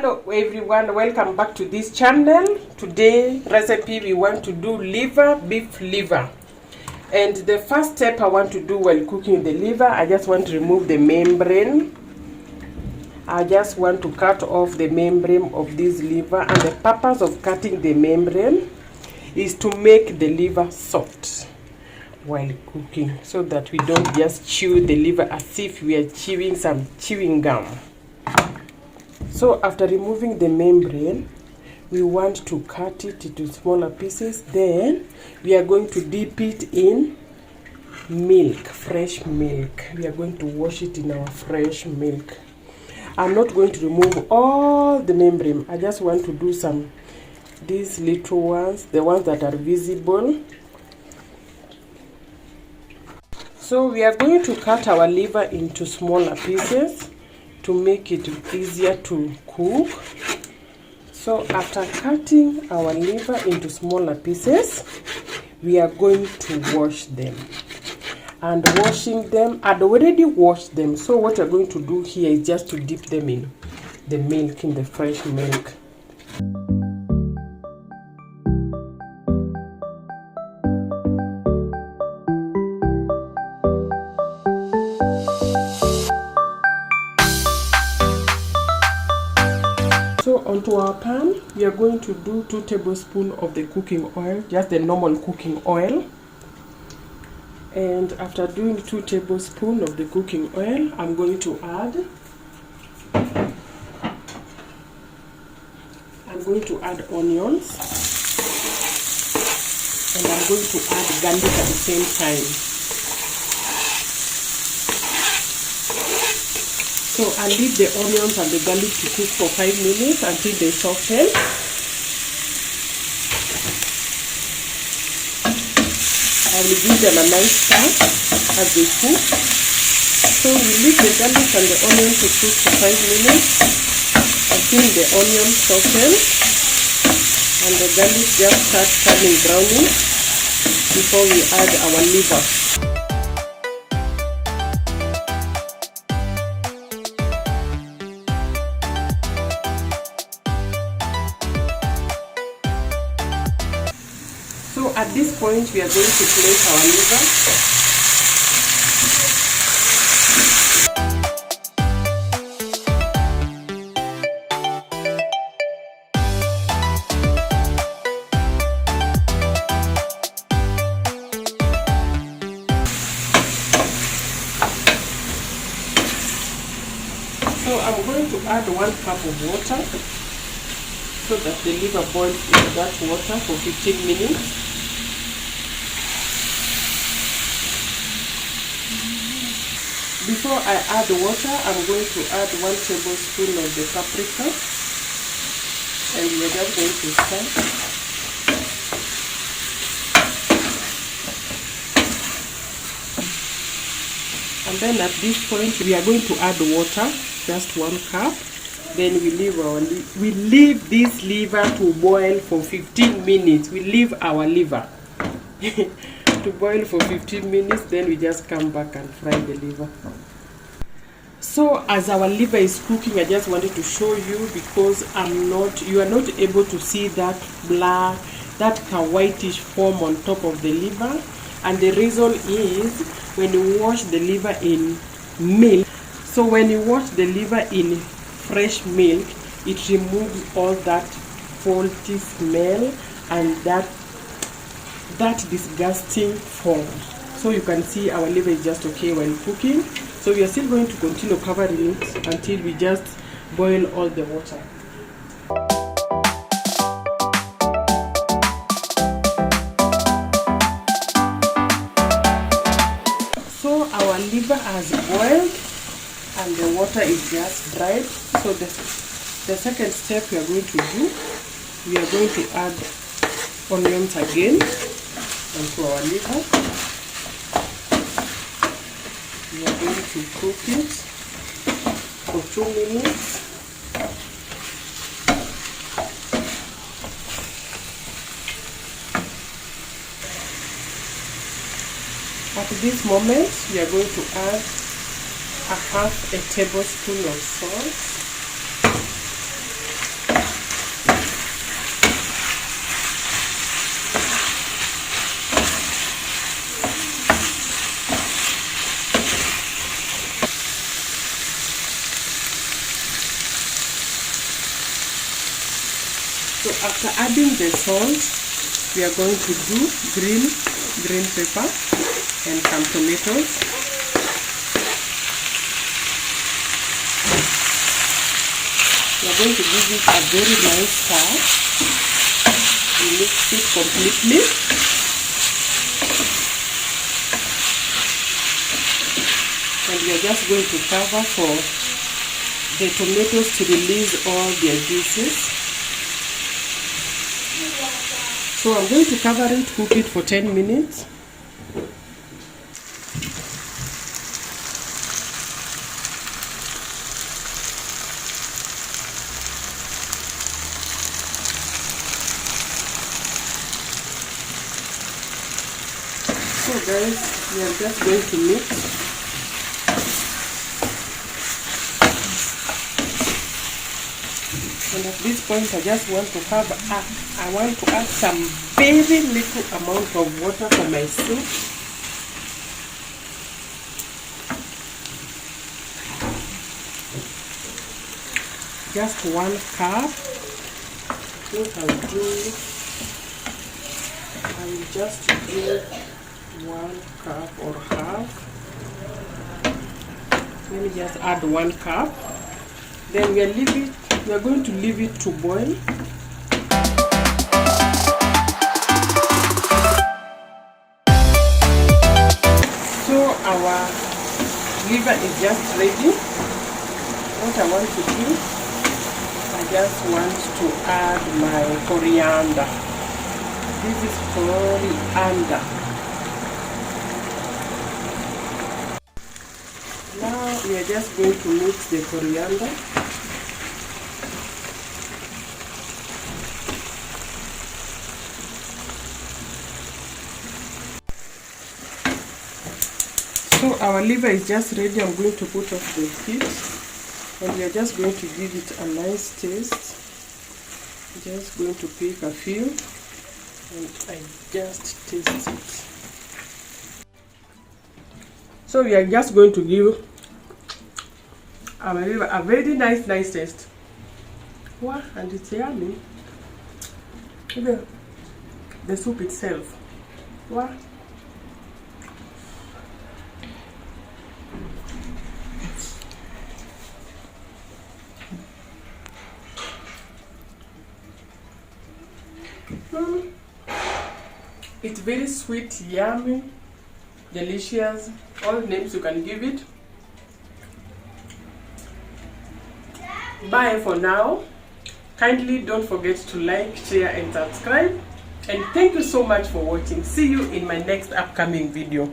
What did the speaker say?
Hello everyone, welcome back to this channel. Today recipe we want to do beef liver. And the first step I want to do while cooking the liver, I just want to remove the membrane. I just want to cut off the membrane of this liver, and the purpose of cutting the membrane is to make the liver soft while cooking, so that we don't just chew the liver as if we are chewing some chewing gum. So after removing the membrane, we want to cut it into smaller pieces. Then we are going to dip it in milk, fresh milk. We are going to wash it in our fresh milk. I'm not going to remove all the membrane. I just want to do these little ones, the ones that are visible. So we are going to cut our liver into smaller pieces to make it easier to cook. So after cutting our liver into smaller pieces, we are going to wash them. And washing them, I'd already washed them, so what we're going to do here is just to dip them in the milk, in the fresh milk. So onto our pan, we are going to do 2 tablespoons of the cooking oil, just the normal cooking oil. And after doing 2 tablespoons of the cooking oil, I'm going to add onions, and I'm going to add garlic at the same time. So I'll leave the onions and the garlic to cook for 5 minutes until they soften. I will give them a nice stir as they cook. So we leave the garlic and the onion to cook for 5 minutes until the onion softens and the garlic just starts turning browny before we add our liver. So at this point, we are going to place our liver. So I'm going to add 1 cup of water so that the liver boils in that water for 15 minutes. Before I add the water, I'm going to add 1 tablespoon of the paprika, and we are just going to stir. And then at this point, we are going to add water, just 1 cup. Then we leave this liver to boil for 15 minutes. We leave our liver to boil for 15 minutes, then we just come back and fry the liver. So as our liver is cooking, I just wanted to show you, because you are not able to see that black, that whitish foam on top of the liver. And the reason is when you wash the liver in milk. So when you wash the liver in fresh milk, it removes all that faulty smell and that disgusting foam. So you can see our liver is just okay while cooking. So we are still going to continue covering it until we just boil all the water. So our liver has boiled and the water is just dried. So the second step we are going to do, we are going to add onions again onto our liver. We are going to cook it for 2 minutes. At this moment, we are going to add a half a tablespoon of salt. after adding the salt, we are going to do green pepper and some tomatoes. We are going to give it a very nice stir. We mix it completely. And we are just going to cover for the tomatoes to release all their juices. So I'm going to cover it, cook it for 10 minutes. So guys, we are just going to mix. And at this point, I just want to I want to add some very little amount of water for my soup. Just 1 cup. What I'll do, I will just do 1 cup or half. Let me just add 1 cup. Then we are going to leave it to boil. So our liver is just ready. What I want to do, I just want to add my coriander. This is coriander. Now we are just going to mix the coriander. So our liver is just ready. I'm going to put off the heat and we are just going to give it a nice taste. Just going to pick a few and I just taste it. So we are just going to give our liver a very nice taste. Wow, and it's yummy. The soup itself. Wow. It's very sweet, yummy, delicious, all names you can give it. Bye for now. Kindly don't forget to like, share and subscribe. And thank you so much for watching. See you in my next upcoming video.